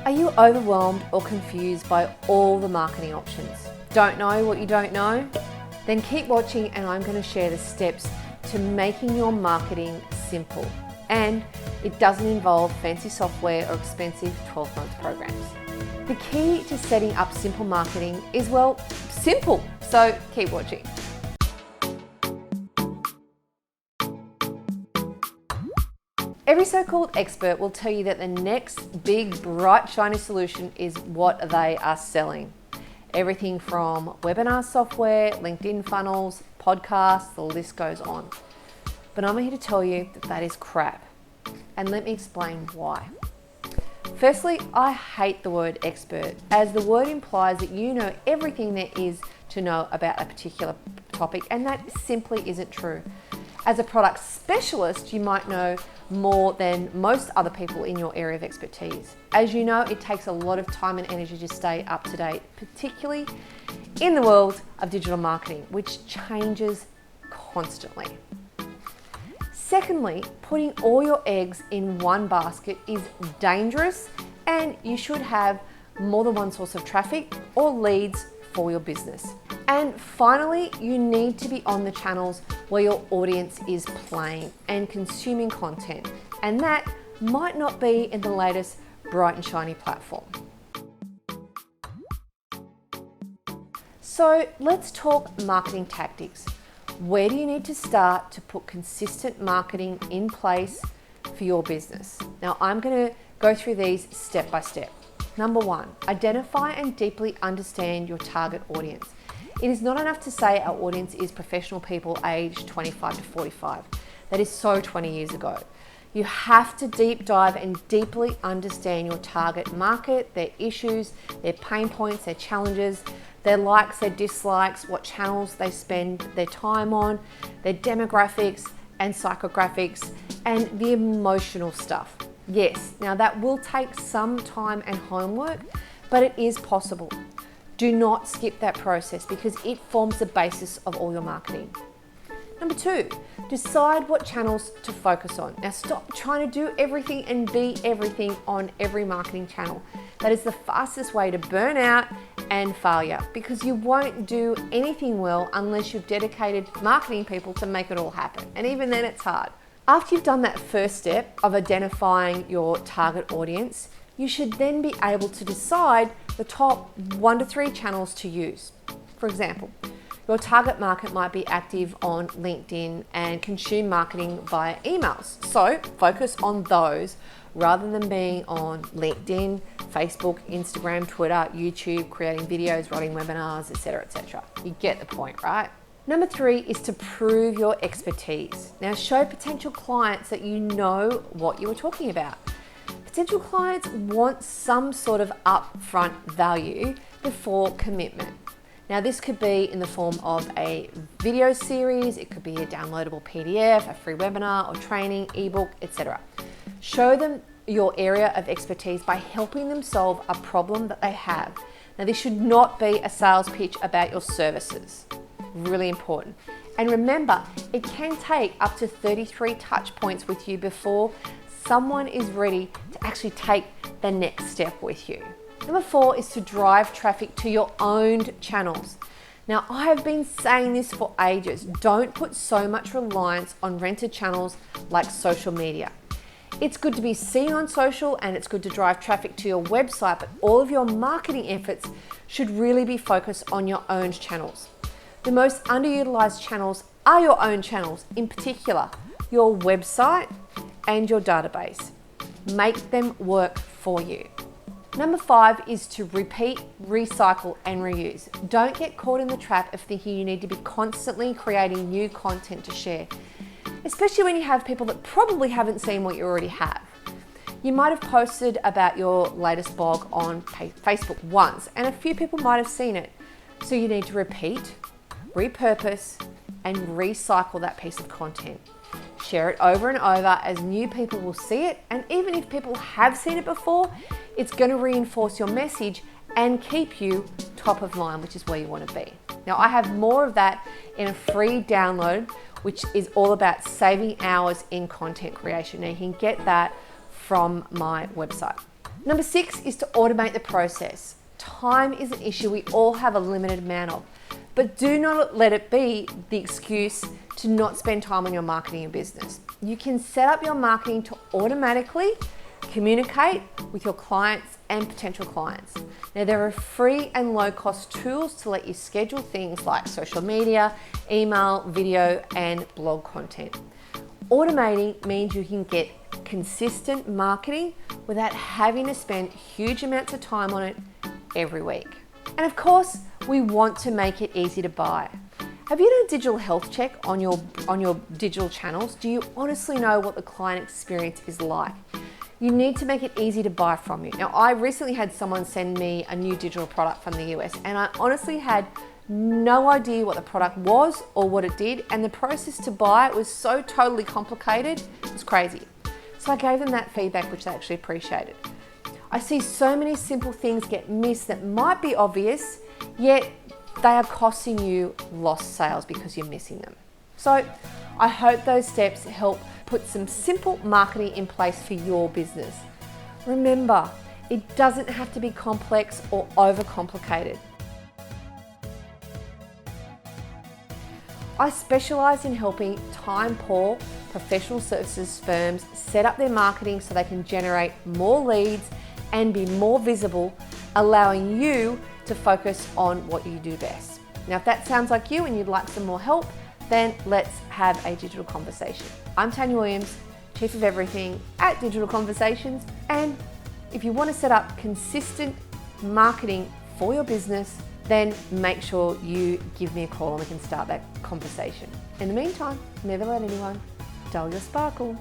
Are you overwhelmed or confused by all the marketing options? Don't know what you don't know? Then keep watching and I'm going to share the steps to making your marketing simple. And it doesn't involve fancy software or expensive 12-month programs. The key to setting up simple marketing is, well, simple. So keep watching. Every so-called expert will tell you that the next big, bright, shiny solution is what they are selling. Everything from webinar software, LinkedIn funnels, podcasts, the list goes on. But I'm here to tell you that that is crap. And let me explain why. Firstly, I hate the word expert, as the word implies that you know everything there is to know about a particular topic, and that simply isn't true. As a product specialist, you might know more than most other people in your area of expertise. As you know, it takes a lot of time and energy to stay up to date, particularly in the world of digital marketing, which changes constantly. Secondly, putting all your eggs in one basket is dangerous, and you should have more than one source of traffic or leads for your business. And finally, you need to be on the channels where your audience is playing and consuming content, and that might not be in the latest bright and shiny platform. So let's talk marketing tactics. Where do you need to start to put consistent marketing in place for your business? Now, I'm going to go through these step by step. Number one, identify and deeply understand your target audience. It is not enough to say our audience is professional people aged 25 to 45. That is so 20 years ago. You have to deep dive and deeply understand your target market, their issues, their pain points, their challenges, their likes, their dislikes, what channels they spend their time on, their demographics and psychographics, and the emotional stuff. Yes, now that will take some time and homework, but it is possible. Do not skip that process because it forms the basis of all your marketing. Number two, decide what channels to focus on. Now stop trying to do everything and be everything on every marketing channel. That is the fastest way to burn out and failure, because you won't do anything well unless you've dedicated marketing people to make it all happen. And even then it's hard. After you've done that first step of identifying your target audience, you should then be able to decide the top 1 to 3 channels to use. For example, your target market might be active on LinkedIn and consume marketing via emails. So focus on those rather than being on LinkedIn, Facebook, Instagram, Twitter, YouTube, creating videos, writing webinars, etc., etc. You get the point, right? Number 3 is to prove your expertise. Now show potential clients that you know what you are talking about. Potential clients want some sort of upfront value before commitment. Now this could be in the form of a video series, it could be a downloadable PDF, a free webinar or training, ebook, etc. Show them your area of expertise by helping them solve a problem that they have. Now this should not be a sales pitch about your services. Really important. And remember, it can take up to 33 touch points with you before someone is ready to actually take the next step with you. Number 4 is to drive traffic to your owned channels. Now, I have been saying this for ages. Don't put so much reliance on rented channels like social media. It's good to be seen on social and it's good to drive traffic to your website, but all of your marketing efforts should really be focused on your owned channels. The most underutilized channels are your own channels, in particular, your website and your database. Make them work for you. Number 5 is to repeat, recycle, and reuse. Don't get caught in the trap of thinking you need to be constantly creating new content to share, especially when you have people that probably haven't seen what you already have. You might have posted about your latest blog on Facebook once, and a few people might have seen it. So you need to repeat, repurpose, and recycle that piece of content. Share it over and over as new people will see it, and even if people have seen it before, it's going to reinforce your message and keep you top of mind, which is where you want to be. Now, I have more of that in a free download, which is all about saving hours in content creation. Now, you can get that from my website. Number 6 is to automate the process. Time is an issue we all have a limited amount of, but do not let it be the excuse to not spend time on your marketing and business. You can set up your marketing to automatically communicate with your clients and potential clients. Now, there are free and low-cost tools to let you schedule things like social media, email, video, and blog content. Automating means you can get consistent marketing without having to spend huge amounts of time on it every week. And of course, we want to make it easy to buy. Have you done a digital health check on your digital channels? Do you honestly know what the client experience is like? You need to make it easy to buy from you. Now, I recently had someone send me a new digital product from the US, and I honestly had no idea what the product was or what it did, and the process to buy it was so totally complicated, it was crazy. So I gave them that feedback, which they actually appreciated. I see so many simple things get missed that might be obvious, yet they are costing you lost sales because you're missing them. So I hope those steps help put some simple marketing in place for your business. Remember, it doesn't have to be complex or overcomplicated. I specialize in helping time-poor professional services firms set up their marketing so they can generate more leads and be more visible, allowing you to focus on what you do best. Now, if that sounds like you and you'd like some more help, then let's have a digital conversation. I'm Tanya Williams, Chief of Everything at Digital Conversations, and if you want to set up consistent marketing for your business, then make sure you give me a call and we can start that conversation. In the meantime, never let anyone dull your sparkle.